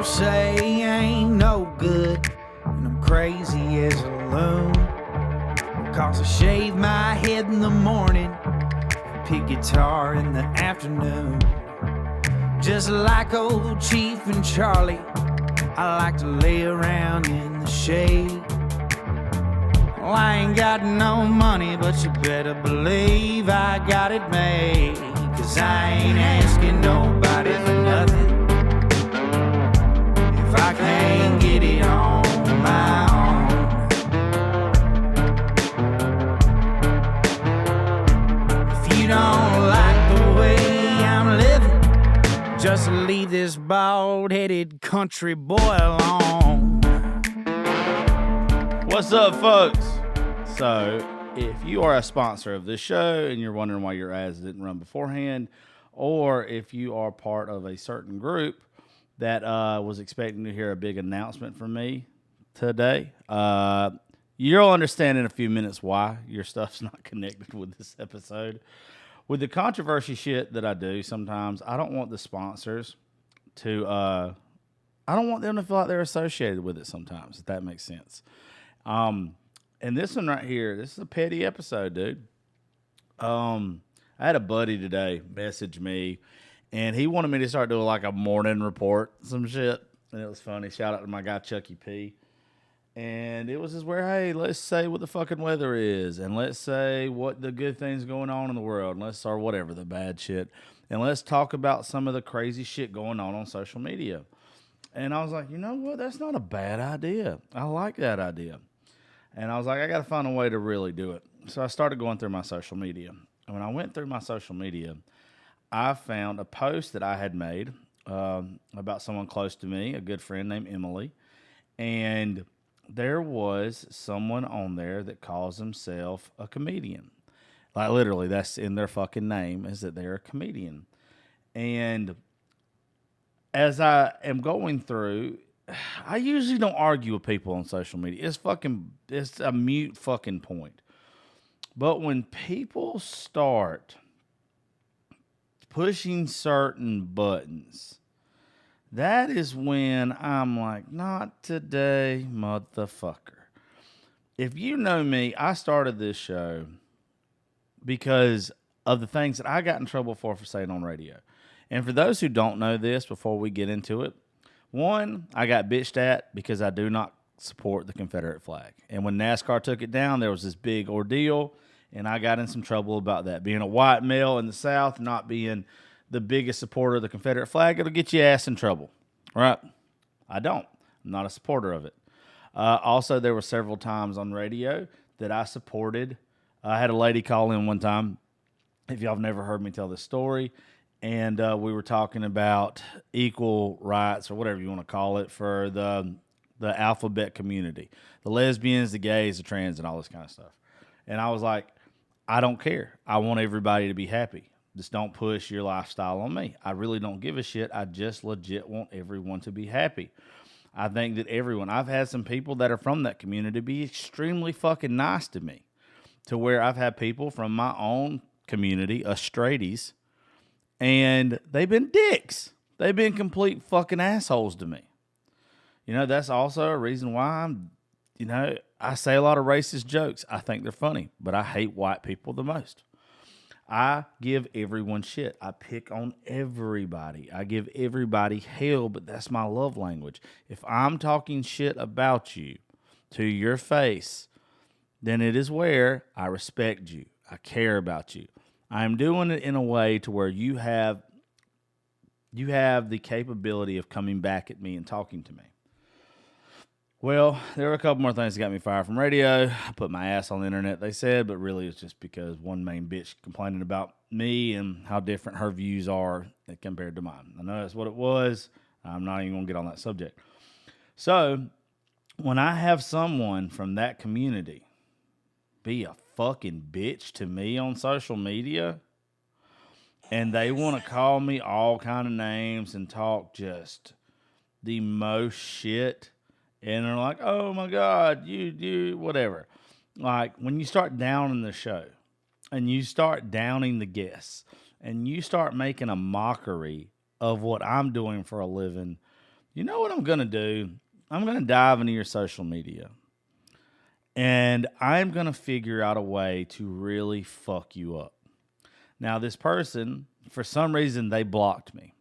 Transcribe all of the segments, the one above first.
say I ain't no good, and I'm crazy as a loon. Cause I shave my head in the morning, pick guitar in the afternoon. Just like old Chief and Charlie, I like to lay around in the shade. Well, I ain't got no money, but you better believe I got it made. Cause I ain't asking nobody for nothing if I can't get it on my own. If you don't like the way I'm living, just leave this bald-headed country boy alone. What's up, folks? So, if you are a sponsor of this show and you're wondering why your ads didn't run beforehand, or if you are part of a certain group that was expecting to hear a big announcement from me today, you'll understand in a few minutes why your stuff's not connected with this episode. With the controversy shit that I do, sometimes I don't want the sponsors to, I don't want them to feel like they're associated with it sometimes, if that makes sense. And this one right here, this is a petty episode, dude. I had a buddy today message me, and he wanted me to start doing like a morning report, some shit. And it was funny. Shout out to my guy, Chucky P. And it was just where, hey, let's say what the fucking weather is, and let's say what the good things going on in the world, and let's, or whatever, the bad shit. And let's talk about some of the crazy shit going on social media. And I was like, you know what? That's not a bad idea. I like that idea. And I was like, I got to find a way to really do it. So I started going through my social media. And when I went through my social media, I found a post that I had made about someone close to me, a good friend named Emily. And there was someone on there that calls himself a comedian. Like literally, that's in their fucking name, is that they're a comedian. And as I am going through, I usually don't argue with people on social media. It's a mute fucking point. But when people start pushing certain buttons, that is when I'm like, not today, motherfucker. If you know me, I started this show because of the things that I got in trouble for saying on radio. And for those who don't know this, before we get into it, one, I got bitched at because I do not support the Confederate flag. And when NASCAR took it down, there was this big ordeal, and I got in some trouble about that. Being a white male in the South, not being the biggest supporter of the Confederate flag, it'll get your ass in trouble, right? I don't. I'm not a supporter of it. Also, there were several times on radio that I supported. I had a lady call in one time, if y'all have never heard me tell this story, and we were talking about equal rights, or whatever you want to call it, for the alphabet community. The lesbians, the gays, the trans, and all this kind of stuff. And I was like, I don't care. I want everybody to be happy. Just don't push your lifestyle on me. I really don't give a shit. I just legit want everyone to be happy. I think that I've had some people that are from that community be extremely fucking nice to me, to where I've had people from my own community, us straighties, and they've been dicks. They've been complete fucking assholes to me. You know, that's also a reason why I say a lot of racist jokes. I think they're funny, but I hate white people the most. I give everyone shit. I pick on everybody. I give everybody hell, but that's my love language. If I'm talking shit about you to your face, then it is where I respect you. I care about you. I'm doing it in a way to where you have the capability of coming back at me and talking to me. Well, there were a couple more things that got me fired from radio. I put my ass on the internet, they said, but really it's just because one main bitch complaining about me and how different her views are compared to mine. I know that's what it was. I'm not even going to get on that subject. So, when I have someone from that community be a fucking bitch to me on social media, and they want to call me all kind of names and talk just the most shit, and they're like, oh my God, you, whatever. Like, when you start downing the show, and you start downing the guests, and you start making a mockery of what I'm doing for a living, You know what I'm going to do? I'm going to dive into your social media. And I'm going to figure out a way to really fuck you up. Now, this person, for some reason, they blocked me.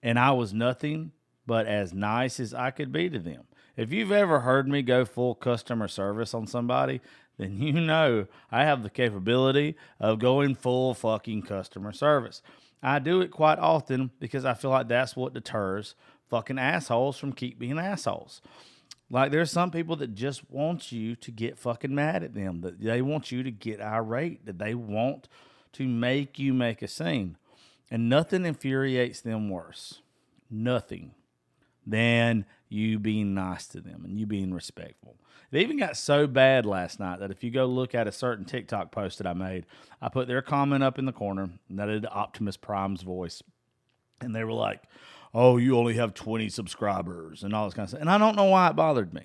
And I was nothing but as nice as I could be to them. If you've ever heard me go full customer service on somebody, then you know I have the capability of going full fucking customer service. I do it quite often because I feel like that's what deters fucking assholes from keep being assholes. Like there's some people that just want you to get fucking mad at them, that they want you to get irate, that they want to make you make a scene. And nothing infuriates them worse. Nothing than you being nice to them and you being respectful. It even got so bad last night that if you go look at a certain TikTok post that I made, I put their comment up in the corner, and that is Optimus Prime's voice. And they were like, oh, you only have 20 subscribers and all this kind of stuff. And I don't know why it bothered me.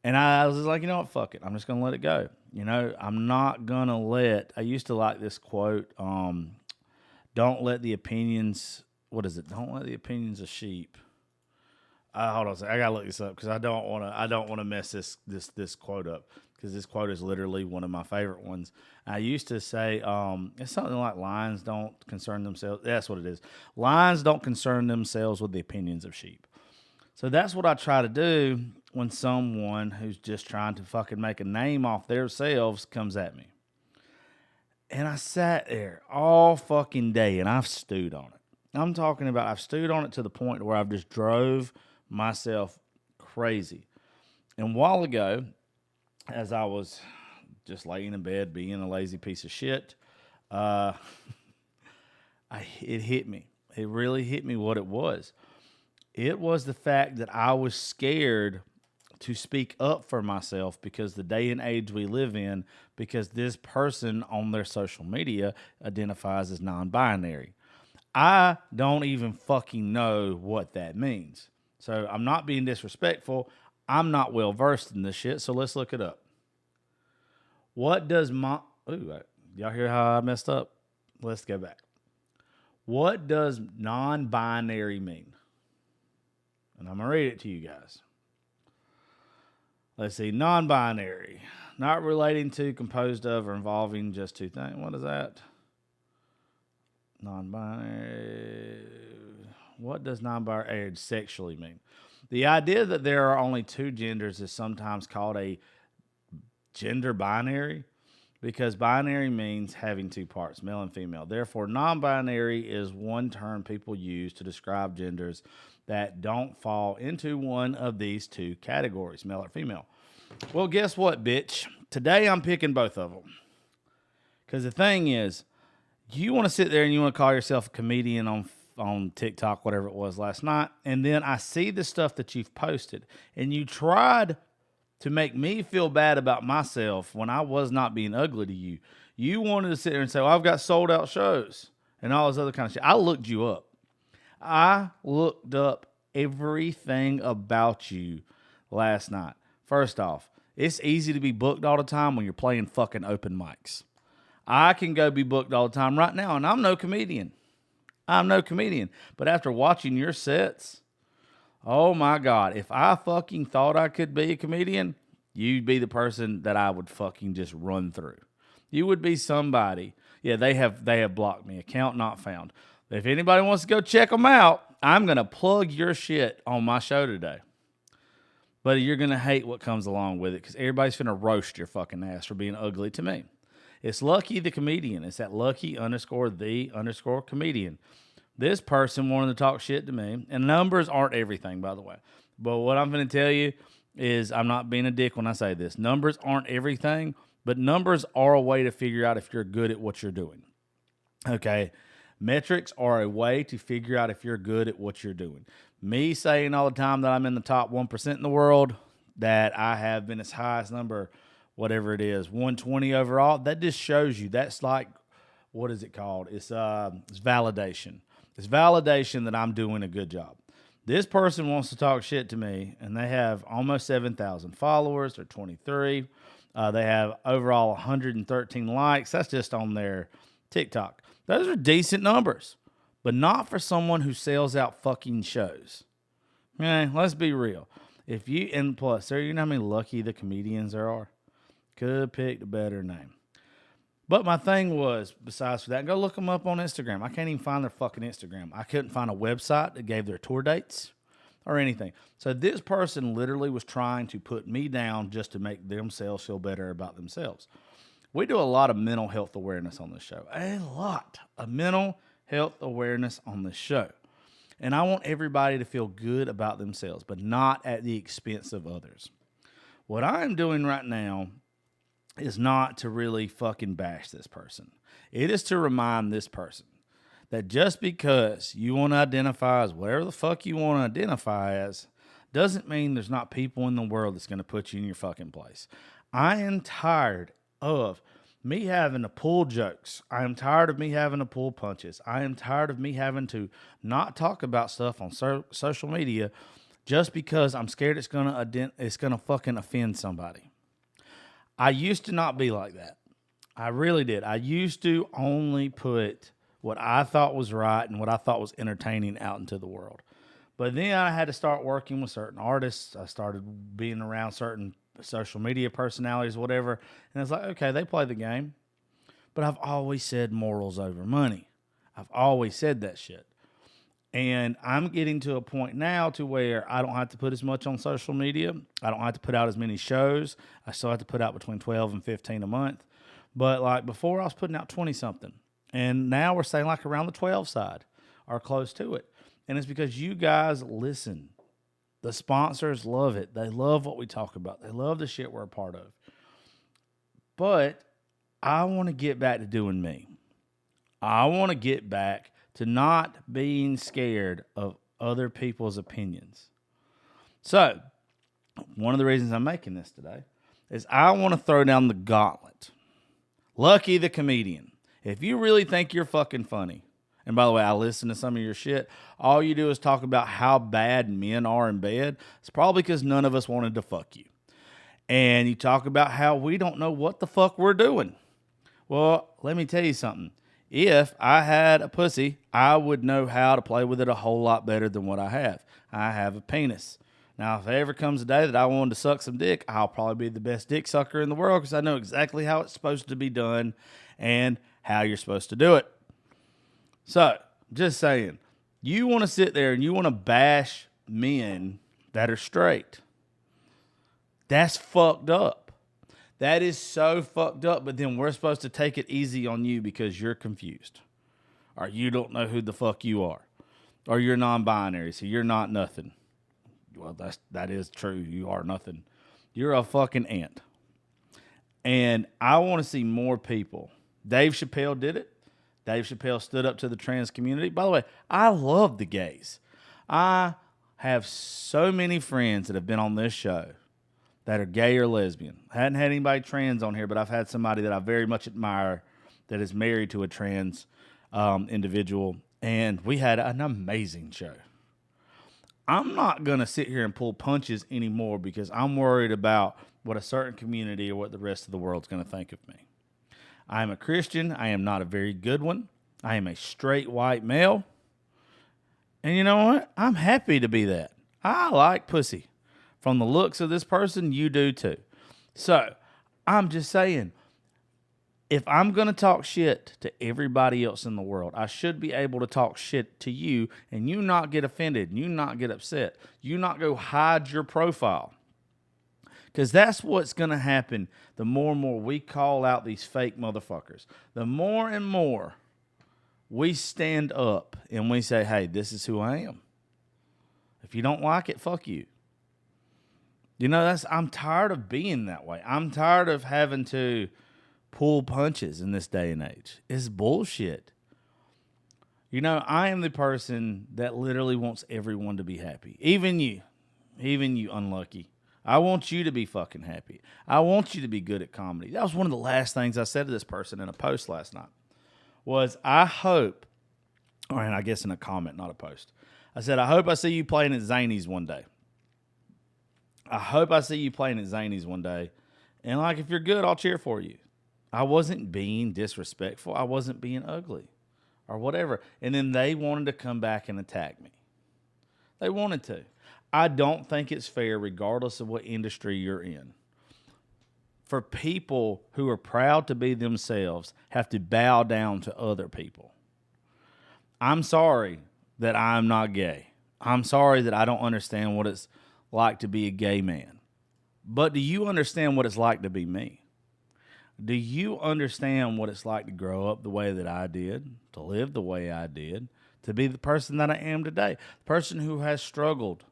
And I was just like, you know what, fuck it. I'm just going to let it go. You know, I'm not going to I used to like this quote, don't let the opinions, Don't let the opinions of sheep. Hold on a second. I gotta look this up because I don't want to mess this quote up, because this quote is literally one of my favorite ones. I used to say it's something like lions don't concern themselves. That's what it is. Lions don't concern themselves with the opinions of sheep. So that's what I try to do when someone who's just trying to fucking make a name off themselves comes at me. And I sat there all fucking day and I've stewed on it. I'm talking about I've stewed on it to the point where I've just drove myself crazy. And a while ago, as I was just laying in bed being a lazy piece of shit, it hit me. It really hit me what it was. It was the fact that I was scared to speak up for myself because the day and age we live in, because this person on their social media identifies as non-binary. I don't even fucking know what that means. So I'm not being disrespectful. I'm not well versed in this shit, so let's look it up. What does y'all hear how I messed up? Let's go back. What does non-binary mean? And I'm going to read it to you guys. Let's see. Non-binary. Not relating to, composed of, or involving just two things. What is that? Non-binary. What does non-binary sexually mean? The idea that there are only two genders is sometimes called a gender binary, because binary means having two parts, male and female. Therefore, non-binary is one term people use to describe genders that don't fall into one of these two categories, male or female. Well, guess what, bitch? Today I'm picking both of them. Because the thing is, you want to sit there and you want to call yourself a comedian on TikTok, whatever it was last night, and then I see the stuff that you've posted, and you tried to make me feel bad about myself when I was not being ugly to you. You wanted to sit there and say, well, I've got sold out shows and all this other kind of shit. I looked you up. I looked up everything about you last night. First off, it's easy to be booked all the time when you're playing fucking open mics. I can go be booked all the time right now, and I'm no comedian. But after watching your sets, oh my God, if I fucking thought I could be a comedian, you'd be the person that I would fucking just run through. You would be somebody. Yeah, they have blocked me. Account not found. If anybody wants to go check them out, I'm going to plug your shit on my show today. But you're going to hate what comes along with it, because everybody's going to roast your fucking ass for being ugly to me. It's Lucky the Comedian. It's that Lucky_the_comedian. This person wanted to talk shit to me. And numbers aren't everything, by the way. But what I'm going to tell you is, I'm not being a dick when I say this. Numbers aren't everything, but numbers are a way to figure out if you're good at what you're doing. Okay? Metrics are a way to figure out if you're good at what you're doing. Me saying all the time that I'm in the top 1% in the world, that I have been as high as number, whatever it is, 120 overall, that just shows you. That's like, what is it called? It's validation. It's validation that I'm doing a good job. This person wants to talk shit to me, and they have almost 7,000 followers. They're 23. They have overall 113 likes. That's just on their TikTok. Those are decent numbers, but not for someone who sells out fucking shows. Let's be real. If you, and plus, sir, you know how many lucky the comedians there are? Could have picked a better name. But my thing was, besides that, go look them up on Instagram. I can't even find their fucking Instagram. I couldn't find a website that gave their tour dates or anything. So this person literally was trying to put me down just to make themselves feel better about themselves. We do a lot of mental health awareness on this show. A lot of mental health awareness on this show. And I want everybody to feel good about themselves, but not at the expense of others. What I'm doing right now is not to really fucking bash this person. It is to remind this person that just because you want to identify as whatever the fuck you want to identify as doesn't mean there's not people in the world that's going to put you in your fucking place. I am tired of me having to pull jokes. I am tired of me having to pull punches. I am tired of me having to not talk about stuff on social media just because I'm scared it's gonna fucking offend somebody. I used to not be like that. I really did. I used to only put what I thought was right and what I thought was entertaining out into the world. But then I had to start working with certain artists. I started being around certain social media personalities, whatever. And it's like, okay, they play the game. But I've always said morals over money. I've always said that shit. And I'm getting to a point now to where I don't have to put as much on social media. I don't have to put out as many shows. I still have to put out between 12 and 15 a month. But like before, I was putting out 20 something. And now we're saying like around the 12 side or close to it. And it's because you guys listen. The sponsors love it. They love what we talk about. They love the shit we're a part of. But I want to get back to doing me. I want to get back to not being scared of other people's opinions. So, one of the reasons I'm making this today is I want to throw down the gauntlet. Lucky the comedian. If you really think you're fucking funny, and by the way, I listen to some of your shit, all you do is talk about how bad men are in bed. It's probably because none of us wanted to fuck you. And you talk about how we don't know what the fuck we're doing. Well, let me tell you something. If I had a pussy, I would know how to play with it a whole lot better than what I have. I have a penis. Now, if there ever comes a day that I wanted to suck some dick, I'll probably be the best dick sucker in the world because I know exactly how it's supposed to be done and how you're supposed to do it. So, just saying, you want to sit there and you want to bash men that are straight. That's fucked up. That is so fucked up, but then we're supposed to take it easy on you because you're confused. Or you don't know who the fuck you are. Or you're non-binary, so you're not nothing. Well, that is true. You are nothing. You're a fucking ant. And I want to see more people. Dave Chappelle did it. Dave Chappelle stood up to the trans community. By the way, I love the gays. I have so many friends that have been on this show that are gay or lesbian. I hadn't had anybody trans on here, but I've had somebody that I very much admire that is married to a trans individual, and we had an amazing show. I'm not going to sit here and pull punches anymore because I'm worried about what a certain community or what the rest of the world's going to think of me. I am a Christian. I am not a very good one. I am a straight white male. And you know what? I'm happy to be that. I like pussy. From the looks of this person, you do too. So, I'm just saying, if I'm going to talk shit to everybody else in the world, I should be able to talk shit to you and you not get offended, and you not get upset. You not go hide your profile. Because that's what's going to happen the more and more we call out these fake motherfuckers. The more and more we stand up and we say, hey, this is who I am. If you don't like it, fuck you. You know, I'm tired of being that way. I'm tired of having to pull punches in this day and age. It's bullshit. You know, I am the person that literally wants everyone to be happy. Even you unlucky. I want you to be fucking happy. I want you to be good at comedy. That was one of the last things I said to this person in a post last night. Was I hope, or I guess in a comment, not a post. I said, I hope I see you playing at Zany's one day. I hope I see you playing at Zany's one day. And like, if you're good, I'll cheer for you. I wasn't being disrespectful. I wasn't being ugly or whatever. And then they wanted to come back and attack me. They wanted to. I don't think it's fair, regardless of what industry you're in, for people who are proud to be themselves have to bow down to other people. I'm sorry that I'm not gay. I'm sorry that I don't understand what it's like to be a gay man. But do you understand what it's like to be me? Do you understand what it's like to grow up the way that I did, to live the way I did, to be the person that I am today? The person who has struggled,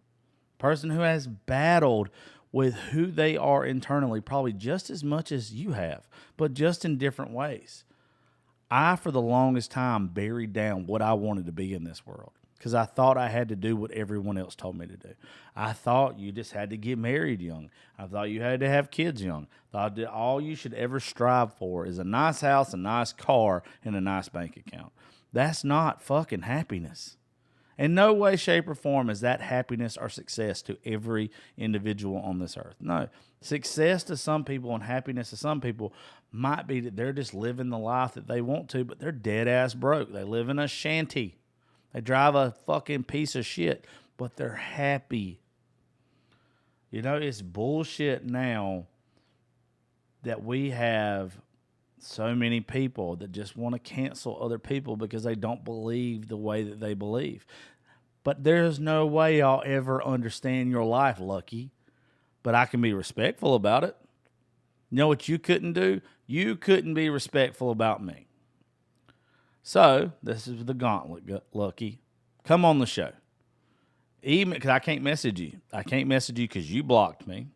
person who has battled with who they are internally, probably just as much as you have, but just in different ways. I, for the longest time, buried down what I wanted to be in this world because I thought I had to do what everyone else told me to do. I thought you just had to get married young. I thought you had to have kids young. I thought that all you should ever strive for is a nice house, a nice car, and a nice bank account. That's not fucking happiness. In no way, shape, or form is that happiness or success to every individual on this earth. No. Success to some people and happiness to some people might be that they're just living the life that they want to, but they're dead ass broke. They live in a shanty. They drive a fucking piece of shit, but they're happy. You know, it's bullshit now that we have so many people that just want to cancel other people because they don't believe the way that they believe. But there's no way I'll ever understand your life, Lucky. But I can be respectful about it. You know what you couldn't do? You couldn't be respectful about me. So, this is the gauntlet, Lucky. Come on the show. Even because I can't message you. I can't message you because you blocked me.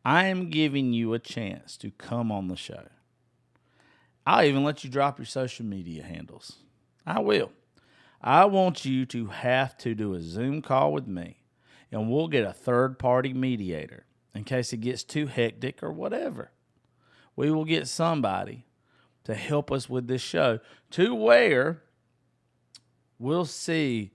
I am giving you a chance to come on the show. I'll even let you drop your social media handles. I will. I want you to have to do a Zoom call with me, and we'll get a third-party mediator in case it gets too hectic or whatever. We will get somebody to help us with this show to where we'll see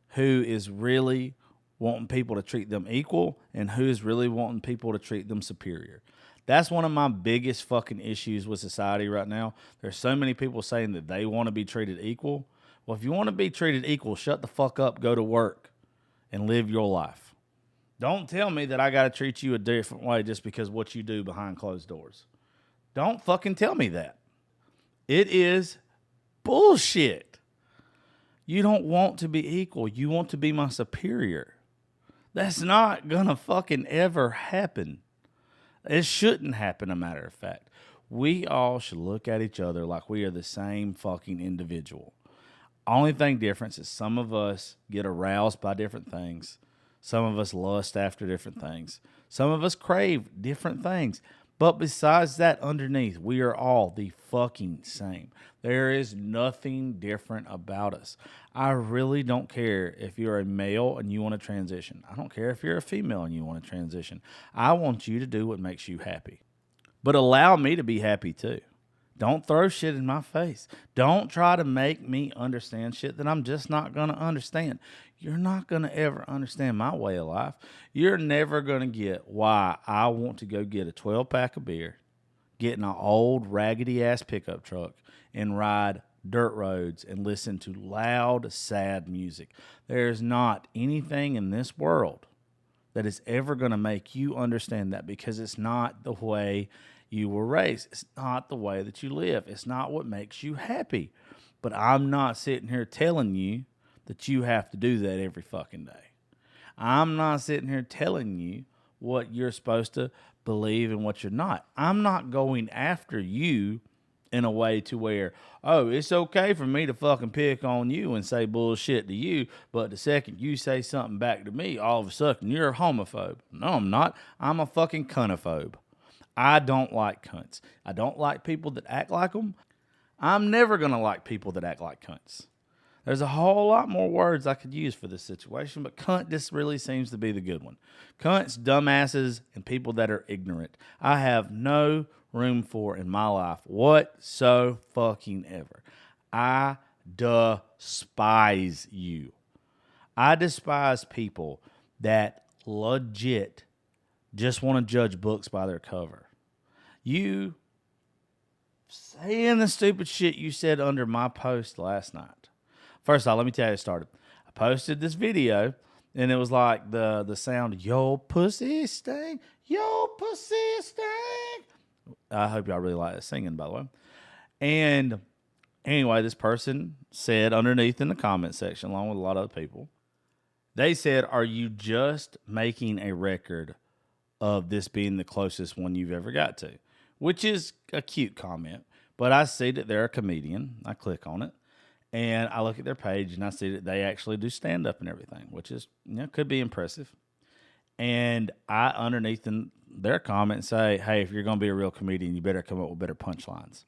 who is really wanting people to treat them equal and who is really wanting people to treat them superior. That's one of my biggest fucking issues with society right now. There's so many people saying that they want to be treated equal. Well, if you want to be treated equal, shut the fuck up, go to work, and live your life. Don't tell me that I got to treat you a different way just because what you do behind closed doors. Don't fucking tell me that. It is bullshit. You don't want to be equal. You want to be my superior. That's not gonna fucking ever happen. It shouldn't happen, a matter of fact. We all should look at each other like we are the same fucking individual. Only thing difference is some of us get aroused by different things. Some of us lust after different things. Some of us crave different things. But besides that, underneath, we are all the fucking same. There is nothing different about us. I really don't care if you're a male and you want to transition. I don't care if you're a female and you want to transition. I want you to do what makes you happy. But allow me to be happy too. Don't throw shit in my face. Don't try to make me understand shit that I'm just not going to understand. You're not going to ever understand my way of life. You're never going to get why I want to go get a 12-pack of beer, get in an old raggedy-ass pickup truck, and ride dirt roads and listen to loud, sad music. There's not anything in this world that is ever going to make you understand that because it's not the way you were raised. It's not the way that you live. It's not what makes you happy. But I'm not sitting here telling you that you have to do that every fucking day. I'm not sitting here telling you what you're supposed to believe and what you're not. I'm not going after you in a way to where, oh, it's okay for me to fucking pick on you and say bullshit to you, but the second you say something back to me, all of a sudden you're a homophobe. No, I'm not. I'm a fucking cuntophobe. I don't like cunts. I don't like people that act like them. I'm never going to like people that act like cunts. There's a whole lot more words I could use for this situation, but cunt just really seems to be the good one. Cunts, dumbasses, and people that are ignorant, I have no room for in my life whatsoever. I despise you. I despise people that legit just want to judge books by their cover. You saying the stupid shit you said under my post last night. First of all, let me tell you how it started. I posted this video And it was like the sound, yo pussy stink, yo pussy stink. I hope y'all really like that singing, by the way. And anyway, this person said underneath in the comment section, along with a lot of other people, they said, are you just making a record of this being the closest one you've ever got to? Which is a cute comment. But I see that they're a comedian. I click on it. And I look at their page and I see that they actually do stand-up and everything, which is, could be impressive. And I, underneath in their comment, say, hey, if you're going to be a real comedian, you better come up with better punchlines.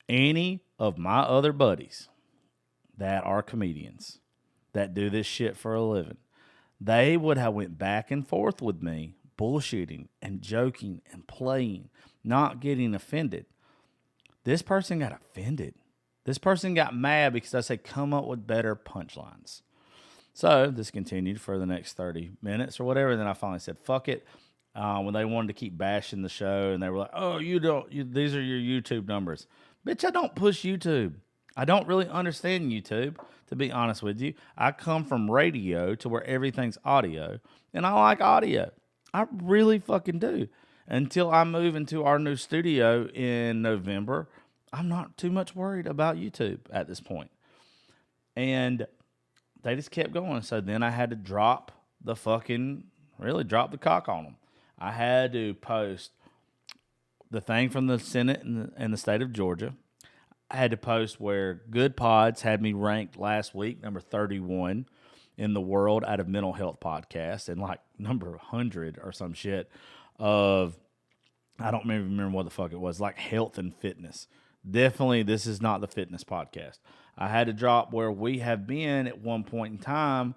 Any of my other buddies that are comedians that do this shit for a living, they would have went back and forth with me, bullshitting and joking and playing, not getting offended. This person got offended. This person got mad because I said, come up with better punchlines. So this continued for the next 30 minutes or whatever. And then I finally said, fuck it. When they wanted to keep bashing the show and they were like, oh, these are your YouTube numbers. Bitch, I don't push YouTube. I don't really understand YouTube, to be honest with you. I come from radio to where everything's audio, and I like audio. I really fucking do. Until I move into our new studio in November, I'm not too much worried about YouTube at this point. And they just kept going. So then I had to drop the cock on them. I had to post the thing from the Senate in the state of Georgia. I had to post where Good Pods had me ranked last week, number 31 in the world out of mental health podcasts, and like number 100 or some shit of, I don't remember what the fuck it was, like health and fitness. Definitely, this is not the fitness podcast. I had to drop where we have been at one point in time,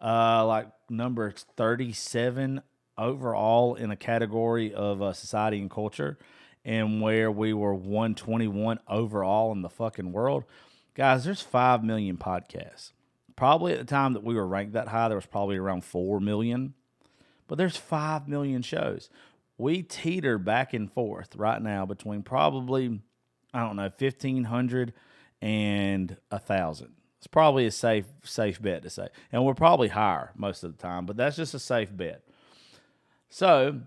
like number 37 overall in a category of society and culture, and where we were 121 overall in the fucking world. Guys, there's 5 million podcasts. Probably at the time that we were ranked that high, there was probably around 4 million. But there's 5 million shows. We teeter back and forth right now between probably, 1,500 and 1,000. It's probably a safe bet to say. And we're probably higher most of the time, but that's just a safe bet. So,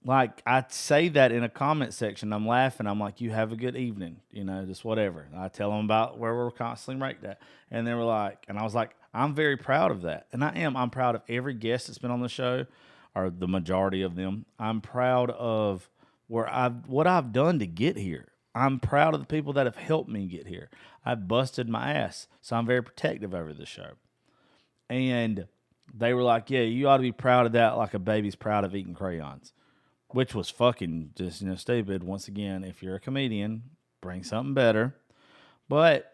like, I say that in a comment section. I'm laughing. I'm like, you have a good evening, just whatever. And I tell them about where we're constantly ranked at. And they were like, and I was like, I'm very proud of that. And I am. I'm proud of every guest that's been on the show, or the majority of them. I'm proud of what I've done to get here. I'm proud of the people that have helped me get here. I've busted my ass. So I'm very protective over the show. And they were like, yeah, you ought to be proud of that like a baby's proud of eating crayons. Which was fucking just, stupid. Once again, if you're a comedian, bring something better. But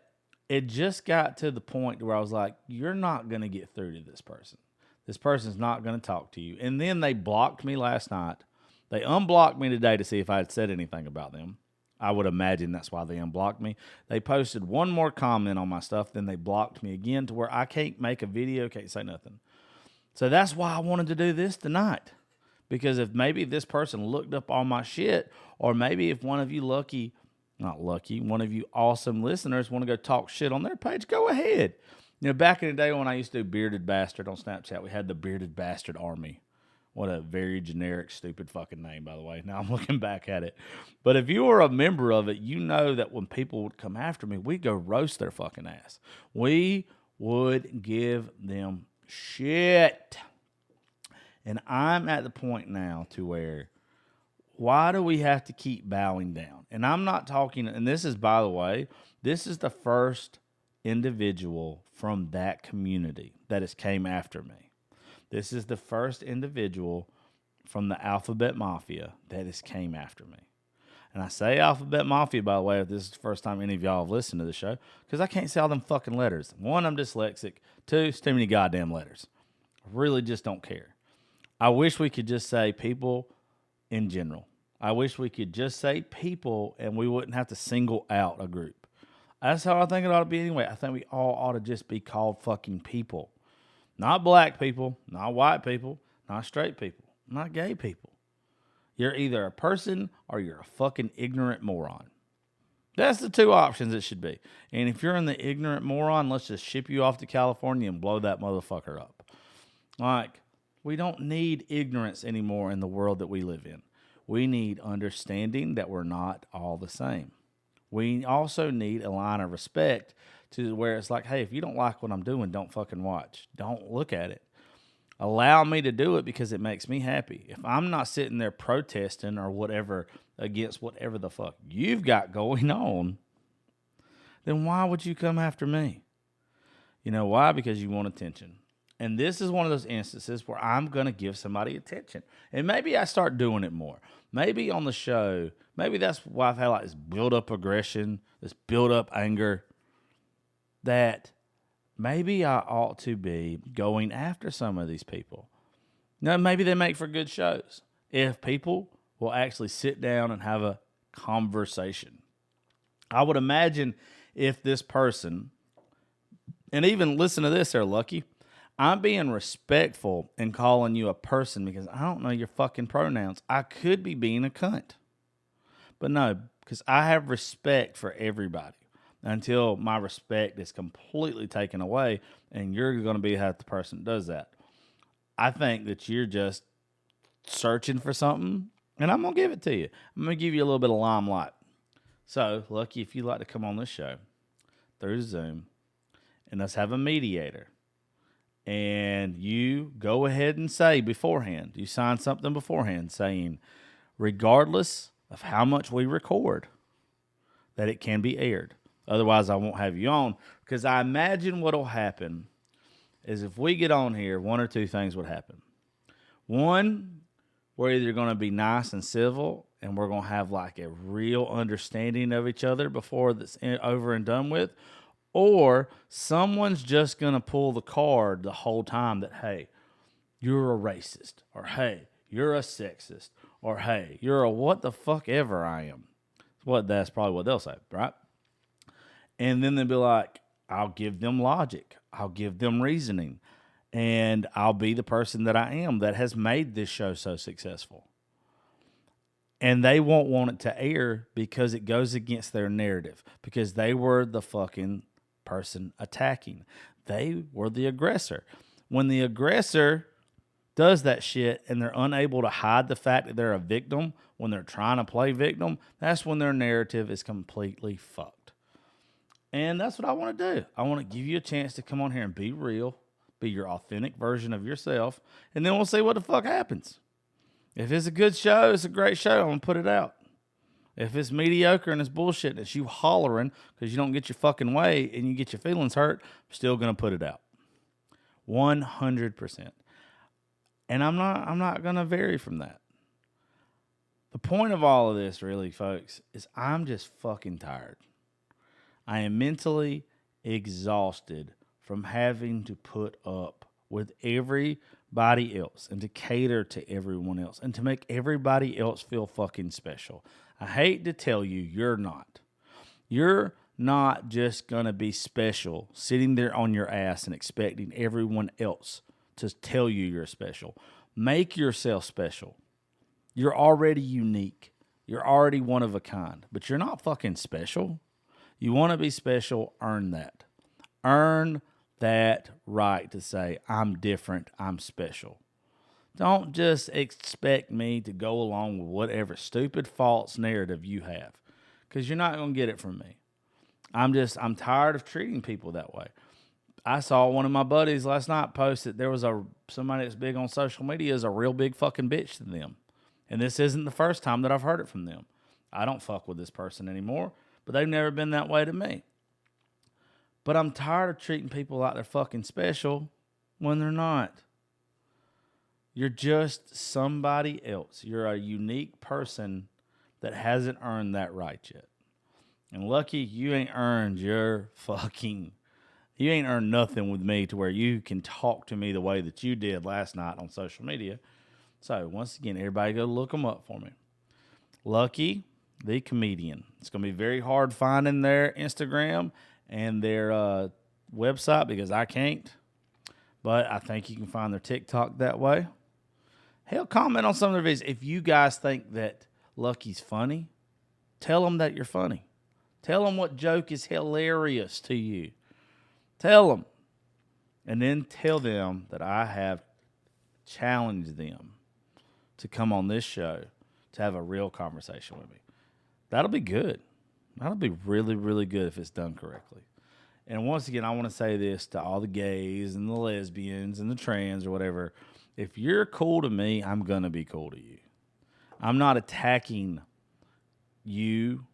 it just got to the point where I was like, you're not going to get through to this person. This person's not going to talk to you. And then they blocked me last night. They unblocked me today to see if I had said anything about them. I would imagine that's why they unblocked me. They posted one more comment on my stuff, then they blocked me again to where I can't make a video, can't say nothing. So that's why I wanted to do this tonight. Because if maybe this person looked up all my shit, or maybe if one of you one of you awesome listeners want to go talk shit on their page, go ahead. Back in the day when I used to do Bearded Bastard on Snapchat, we had the Bearded Bastard Army. What a very generic, stupid fucking name, by the way. Now I'm looking back at it. But if you were a member of it, you know that when people would come after me, we'd go roast their fucking ass. We would give them shit. And I'm at the point now to where, why do we have to keep bowing down? And I'm not talking, and this is, by the way, this is the first individual from that community that has came after me. This is the first individual from the Alphabet Mafia that has came after me. And I say Alphabet Mafia, by the way, if this is the first time any of y'all have listened to the show, because I can't say all them fucking letters. One, I'm dyslexic. Two, it's too many goddamn letters. I really just don't care. I wish we could just say people in general. I wish we could just say people and we wouldn't have to single out a group. That's how I think it ought to be anyway. I think we all ought to just be called fucking people. Not black people, not white people, not straight people, not gay people. You're either a person or you're a fucking ignorant moron. That's the two options it should be. And if you're in the ignorant moron, let's just ship you off to California and blow that motherfucker up. Like, we don't need ignorance anymore in the world that we live in. We need understanding that we're not all the same. We also need a line of respect to where it's like, hey, if you don't like what I'm doing, don't fucking watch. Don't look at it. Allow me to do it because it makes me happy. If I'm not sitting there protesting or whatever against whatever the fuck you've got going on, then why would you come after me? You know why? Because you want attention. And this is one of those instances where I'm going to give somebody attention. And maybe I start doing it more. Maybe on the show, maybe that's why I've had like this build up aggression, this build up anger, that maybe I ought to be going after some of these people. Now, maybe they make for good shows if people will actually sit down and have a conversation. I would imagine if this person, and even listen to this there, Lucky, I'm being respectful and calling you a person because I don't know your fucking pronouns. I could be being a cunt. But no, because I have respect for everybody until my respect is completely taken away, and you're going to be the person that does that. I think that you're just searching for something, and I'm going to give it to you. I'm going to give you a little bit of limelight. So, Lucky, if you'd like to come on this show through Zoom, and let's have a mediator, and you go ahead and say beforehand, you sign something beforehand saying, regardless of how much we record, that it can be aired. Otherwise, I won't have you on, because I imagine what'll happen is if we get on here, one or two things would happen. One, we're either going to be nice and civil, and we're going to have like a real understanding of each other before it's over and done with, or someone's just going to pull the card the whole time that, hey, you're a racist, or hey, you're a sexist, or hey, you're a what the fuck ever I am. That's probably what they'll say, right? And then they'll be like, I'll give them logic. I'll give them reasoning. And I'll be the person that I am that has made this show so successful. And they won't want it to air because it goes against their narrative. Because they were the fucking person attacking. They were the aggressor. When the aggressor does that shit and they're unable to hide the fact that they're a victim when they're trying to play victim, that's when their narrative is completely fucked. And that's what I want to do. I want to give you a chance to come on here and be real, be your authentic version of yourself, and then we'll see what the fuck happens. If it's a good show, it's a great show, I'm going to put it out. If it's mediocre and it's bullshit and it's you hollering because you don't get your fucking way and you get your feelings hurt, I'm still going to put it out. 100%. And I'm not going to vary from that. The point of all of this, really, folks, is I'm just fucking tired. I am mentally exhausted from having to put up with everybody else and to cater to everyone else and to make everybody else feel fucking special. I hate to tell you, you're not. You're not just going to be special sitting there on your ass and expecting everyone else to tell you you're special. Make yourself special. You're already unique. You're already one of a kind, but you're not fucking special. You want to be special, earn that. Earn that right to say, I'm different, I'm special. Don't just expect me to go along with whatever stupid false narrative you have, because you're not going to get it from me. I'm tired of treating people that way. I saw one of my buddies last night post that there was somebody that's big on social media is a real big fucking bitch to them. And this isn't the first time that I've heard it from them. I don't fuck with this person anymore, but they've never been that way to me. But I'm tired of treating people like they're fucking special when they're not. You're just somebody else. You're a unique person that hasn't earned that right yet. And Lucky, you ain't earned you ain't earned nothing with me to where you can talk to me the way that you did last night on social media. So once again, everybody go look them up for me. Lucky the Comedian. It's going to be very hard finding their Instagram and their website because I can't. But I think you can find their TikTok that way. Hell, comment on some of their videos. If you guys think that Lucky's funny, tell them that you're funny. Tell them what joke is hilarious to you. Tell them. And then tell them that I have challenge them to come on this show to have a real conversation with me. That'll be good. That'll be really, really good if it's done correctly. And once again, I want to say this to all the gays and the lesbians and the trans or whatever. If you're cool to me, I'm going to be cool to you. I'm not attacking you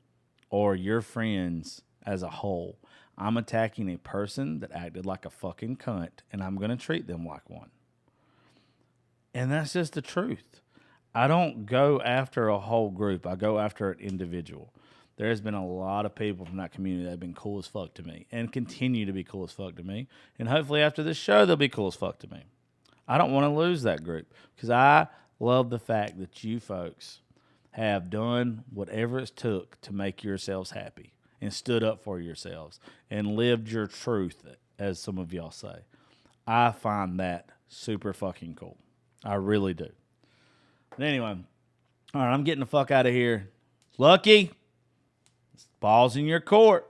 or your friends as a whole. I'm attacking a person that acted like a fucking cunt, and I'm going to treat them like one. And that's just the truth. I don't go after a whole group. I go after an individual. There's been a lot of people from that community that have been cool as fuck to me and continue to be cool as fuck to me. And hopefully after this show, they'll be cool as fuck to me. I don't want to lose that group because I love the fact that you folks have done whatever it took to make yourselves happy and stood up for yourselves and lived your truth, as some of y'all say. I find that super fucking cool. I really do. But anyway, all right, I'm getting the fuck out of here. Lucky, ball's in your court.